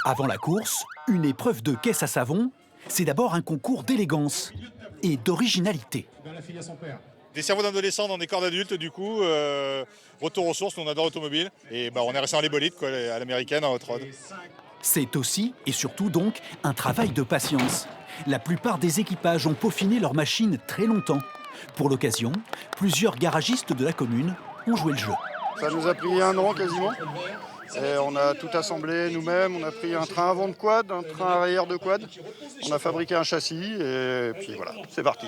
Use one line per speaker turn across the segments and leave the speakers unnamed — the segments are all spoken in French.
Avant la course, une épreuve de caisse à savon, c'est d'abord un concours d'élégance et d'originalité.
Des cerveaux d'adolescents dans des corps d'adultes, du coup, retour aux sources, on adore l'automobile. Et on est resté dans les bolides, quoi, à l'américaine, en hot rod.
C'est aussi et surtout donc un travail de patience. La plupart des équipages ont peaufiné leur machine très longtemps. Pour l'occasion, plusieurs garagistes de la commune ont joué le jeu.
Ça nous a pris 1 an quasiment. Et on a tout assemblé nous-mêmes, on a pris un train avant de quad, un train arrière de quad. On a fabriqué un châssis et puis voilà, c'est parti.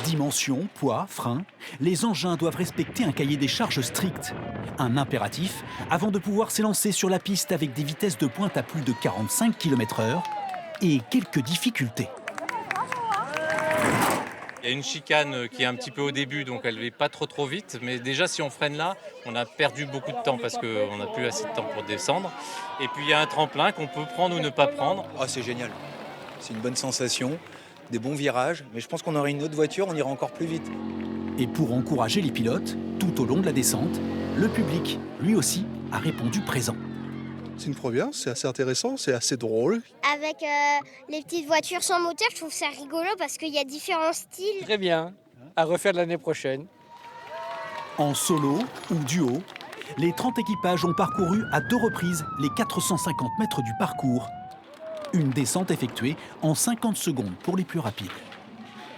Dimension, poids, frein, les engins doivent respecter un cahier des charges strict. Un impératif avant de pouvoir s'élancer sur la piste avec des vitesses de pointe à plus de 45 km/h et quelques difficultés.
Il y a une chicane qui est un petit peu au début, donc elle ne va pas trop vite. Mais déjà, si on freine là, on a perdu beaucoup de temps parce qu'on n'a plus assez de temps pour descendre. Et puis il y a un tremplin qu'on peut prendre ou ne pas prendre.
Ah, c'est génial. C'est une bonne sensation, des bons virages. Mais je pense qu'on aurait une autre voiture, on ira encore plus vite.
Et pour encourager les pilotes, tout au long de la descente, le public, lui aussi, a répondu présent.
C'est une première, c'est assez intéressant, c'est assez drôle.
Avec les petites voitures sans moteur, je trouve ça rigolo parce qu'il y a différents styles.
Très bien, à refaire l'année prochaine.
En solo ou duo, les 30 équipages ont parcouru à 2 reprises les 450 mètres du parcours. Une descente effectuée en 50 secondes pour les plus rapides.